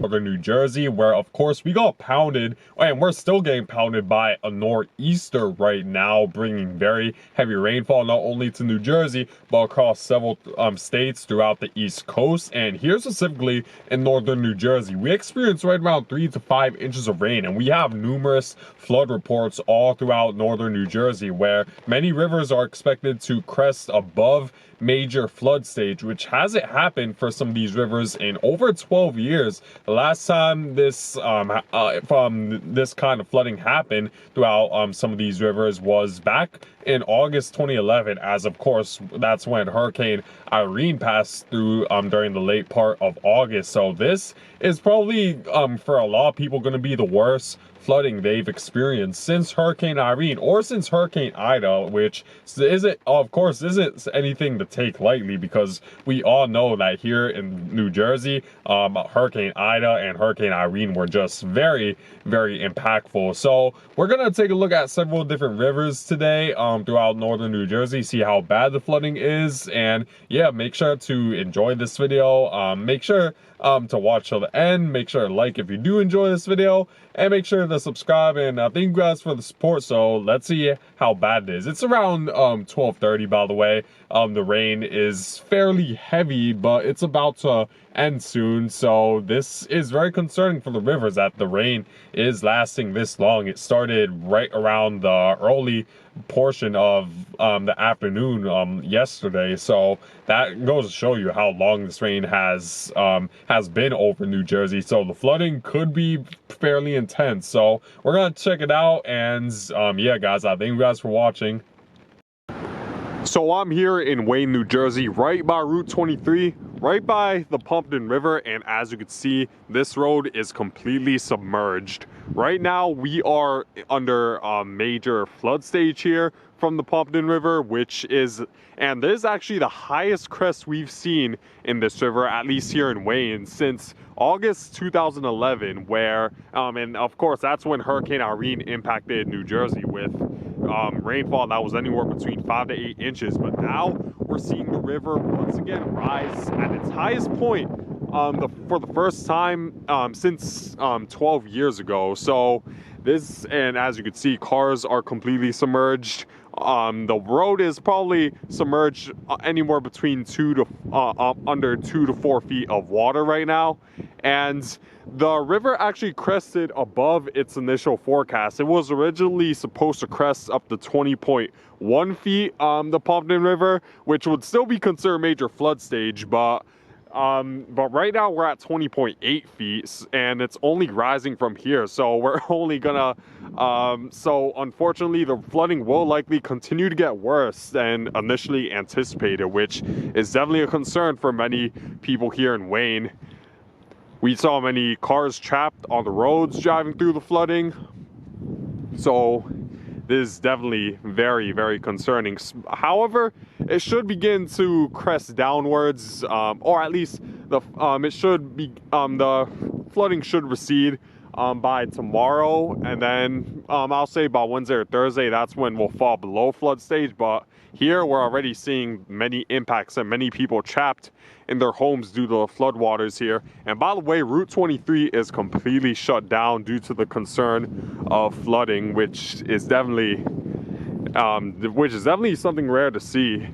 northern New Jersey, where of course we got pounded, and we're still getting pounded by a nor'easter right now, bringing very heavy rainfall not only to New Jersey but across several states throughout the East Coast. And here specifically in northern New Jersey, we experienced right around 3 to 5 inches of rain, and we have numerous flood reports all throughout northern New Jersey, where many rivers are expected to crest above major flood stage, which hasn't happened for some of these rivers in over 12 years. The last time this from this kind of flooding happened throughout some of these rivers was back in August 2011, as of course that's when Hurricane Irene passed through during the late part of August. So this is probably for a lot of people going to be the worst flooding they've experienced since Hurricane Irene, or since Hurricane Ida, which isn't, of course, isn't anything to take lightly, because we all know that here in New Jersey, Hurricane Ida and Hurricane Irene were just very, very impactful. So we're gonna take a look at several different rivers today throughout northern New Jersey, see how bad the flooding is, and yeah, make sure to enjoy this video. Make sure to watch till the end. Make sure to like if you do enjoy this video, and make sure to subscribe. And thank you guys for the support. So let's see how bad it is. It's around 12:30, by the way. The rain is fairly heavy, but it's about to end soon, so this is very concerning for the rivers that the rain is lasting this long. It started right around the early portion of the afternoon yesterday, so that goes to show you how long this rain has been over New Jersey. So the flooding could be fairly intense, so we're gonna check it out. And yeah guys, I thank you guys for watching. So I'm here in Wayne, New Jersey, right by Route 23, right by the Pompton River, and as you can see, this road is completely submerged. Right now, we are under a major flood stage here from the Pompton River, and this is actually the highest crest we've seen in this river, at least here in Wayne, since August 2011, where, and of course, that's when Hurricane Irene impacted New Jersey with rainfall that was anywhere between 5 to 8 inches. But now we're seeing the river once again rise at its highest point for the first time since 12 years ago. So this, and as you can see, cars are completely submerged. The road is probably submerged anywhere between under 2 to 4 feet of water right now, and the river actually crested above its initial forecast. It was originally supposed to crest up to 20.1 feet, the Pompton River, which would still be considered major flood stage, but right now we're at 20.8 feet, and it's only rising from here. So we're only gonna, so unfortunately the flooding will likely continue to get worse than initially anticipated, which is definitely a concern for many people here in Wayne. We saw many cars trapped on the roads driving through the flooding. So this is definitely very, very concerning. However, it should begin to crest downwards, or at least the flooding should recede by tomorrow, and then I'll say by Wednesday or Thursday, that's when we'll fall below flood stage. But here we're already seeing many impacts and many people trapped in their homes due to the floodwaters here. And by the way, Route 23 is completely shut down due to the concern of flooding, which is definitely something rare to see.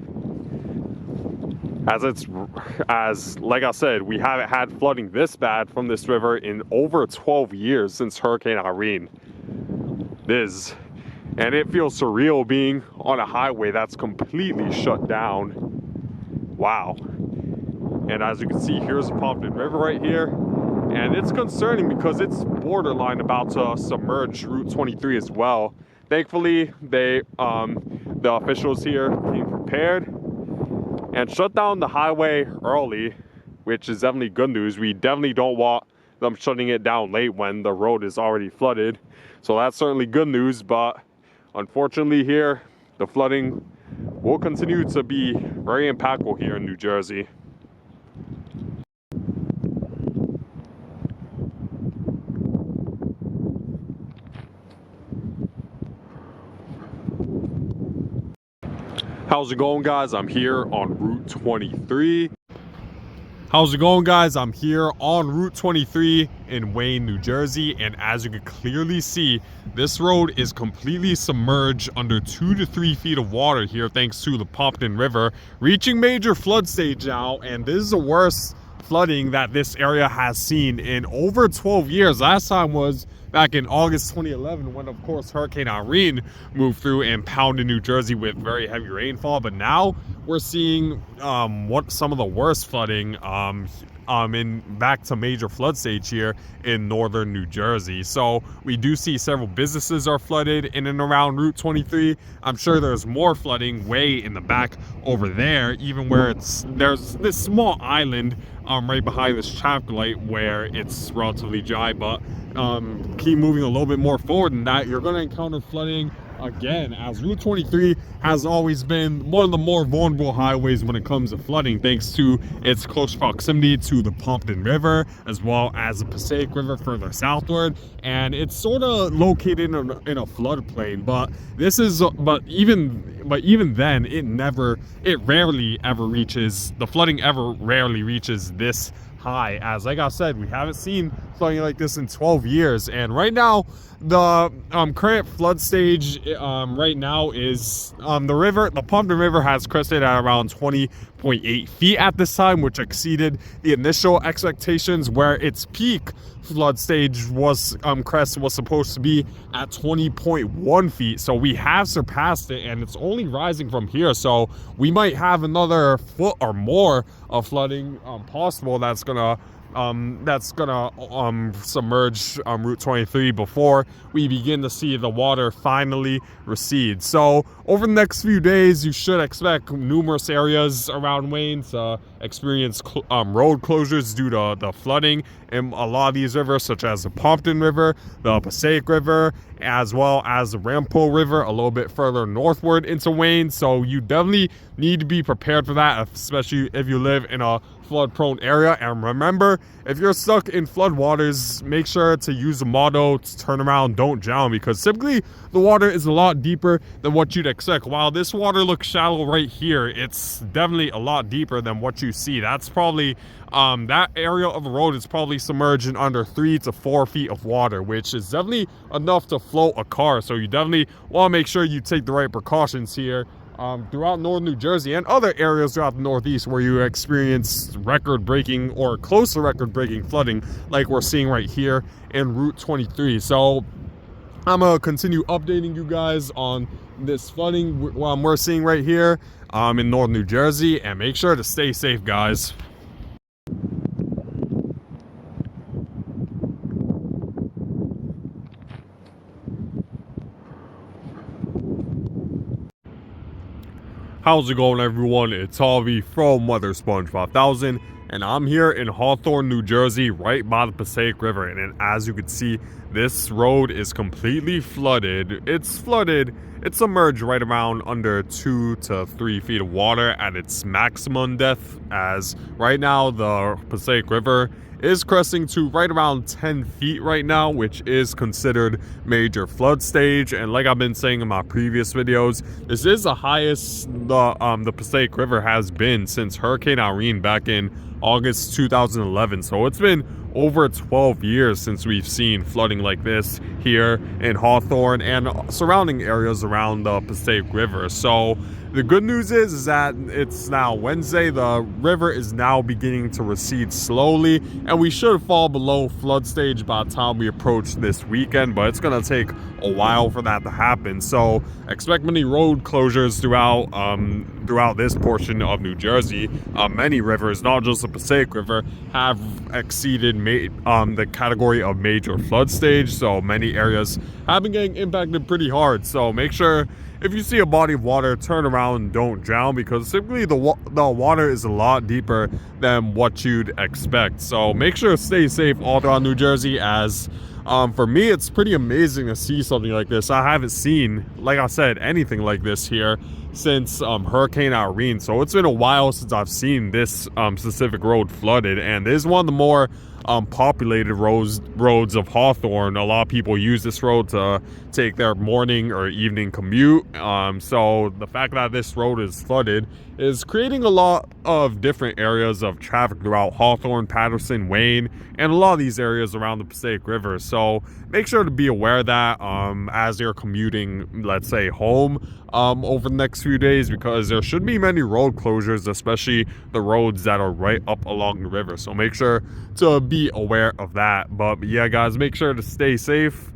As like I said, we haven't had flooding this bad from this river in over 12 years since Hurricane Irene. And it feels surreal being on a highway that's completely shut down. Wow. And as you can see, here's the Pompton River right here. And it's concerning because it's borderline about to submerge Route 23 as well. Thankfully, the officials here came prepared and shut down the highway early, which is definitely good news. We definitely don't want them shutting it down late when the road is already flooded. So that's certainly good news, but unfortunately here, the flooding will continue to be very impactful here in New Jersey. How's it going, guys? I'm here on Route 23. How's it going, guys? I'm here on Route 23 in Wayne, New Jersey, and as you can clearly see, this road is completely submerged under 2 to 3 feet of water here thanks to the Pompton River, reaching major flood stage now, and this is the worst flooding that this area has seen in over 12 years. Last time was back in August 2011 when, of course, Hurricane Irene moved through and pounded New Jersey with very heavy rainfall. But now we're seeing some of the worst flooding in back to major flood stage here in northern New Jersey. So we do see several businesses are flooded in and around Route 23. I'm sure there's more flooding way in the back over there, even where there's this small island right behind this traffic light where it's relatively dry. But keep moving a little bit more forward than that, you're going to encounter flooding again, as Route 23 has always been one of the more vulnerable highways when it comes to flooding, thanks to its close proximity to the Pompton River as well as the Passaic River further southward, and it's sort of located in a floodplain. But even then, it rarely ever reaches, the flooding ever rarely reaches this high, as like I said, we haven't seen flooding like this in 12 years. And right now the current flood stage right now is the Pompton River has crested at around 20.8 feet at this time, which exceeded the initial expectations, where its peak flood stage crest was supposed to be at 20.1 feet. So we have surpassed it, and it's only rising from here. So we might have another foot or more of flooding possible that's gonna submerge Route 23 before we begin to see the water finally recede. So over the next few days, you should expect numerous areas around Wayne to experience road closures due to the flooding in a lot of these rivers, such as the Pompton River, the Passaic River, as well as the Rampo River a little bit further northward into Wayne. So you definitely need to be prepared for that, especially if you live in a flood prone area. And remember, if you're stuck in flood waters, make sure to use the motto, turn around, don't drown, because typically the water is a lot deeper than what you'd expect. While this water looks shallow right here, it's definitely a lot deeper than what you see. That's probably that area of the road is probably submerged in under 3 to 4 feet of water, which is definitely enough to float a car. So you definitely want to make sure you take the right precautions here throughout northern New Jersey and other areas throughout the Northeast where you experience record-breaking or close to record-breaking flooding like we're seeing right here in Route 23. So I'm gonna continue updating you guys on this flooding we're seeing right here in northern New Jersey, and make sure to stay safe, guys. How's it going, everyone? It's Harvey from Weather Sponge 5000, and I'm here in Hawthorne, New Jersey, right by the Passaic River. And as you can see, this road is completely flooded. It's submerged right around under 2 to 3 feet of water at its maximum depth, as right now the Passaic River is cresting to right around 10 feet right now, which is considered major flood stage. And like I've been saying in my previous videos, this is the highest the Passaic River has been since Hurricane Irene back in August 2011. So it's been over 12 years since we've seen flooding like this here in Hawthorne and surrounding areas around the Passaic River. So the good news is that it's now Wednesday. The river is now beginning to recede slowly, and we should fall below flood stage by the time we approach this weekend, but it's going to take a while for that to happen. So expect many road closures throughout this portion of New Jersey. Many rivers, not just the Passaic River, have exceeded the category of major flood stage, so many areas have been getting impacted pretty hard. So make sure, if you see a body of water, turn around and don't drown, because typically the water is a lot deeper than what you'd expect. So make sure to stay safe all throughout New Jersey, as for me, it's pretty amazing to see something like this. I haven't seen, like I said, anything like this here since Hurricane Irene. So it's been a while since I've seen this specific road flooded, and it is one of the more populated roads of Hawthorne. A lot of people use this road to take their morning or evening commute. So the fact that this road is flooded is creating a lot of different areas of traffic throughout Hawthorne, Paterson, Wayne, and a lot of these areas around the Passaic River. So make sure to be aware of that as you're commuting, let's say, home over the next few days, because there should be many road closures, especially the roads that are right up along the river. So make sure to be aware of that. But yeah, guys, make sure to stay safe.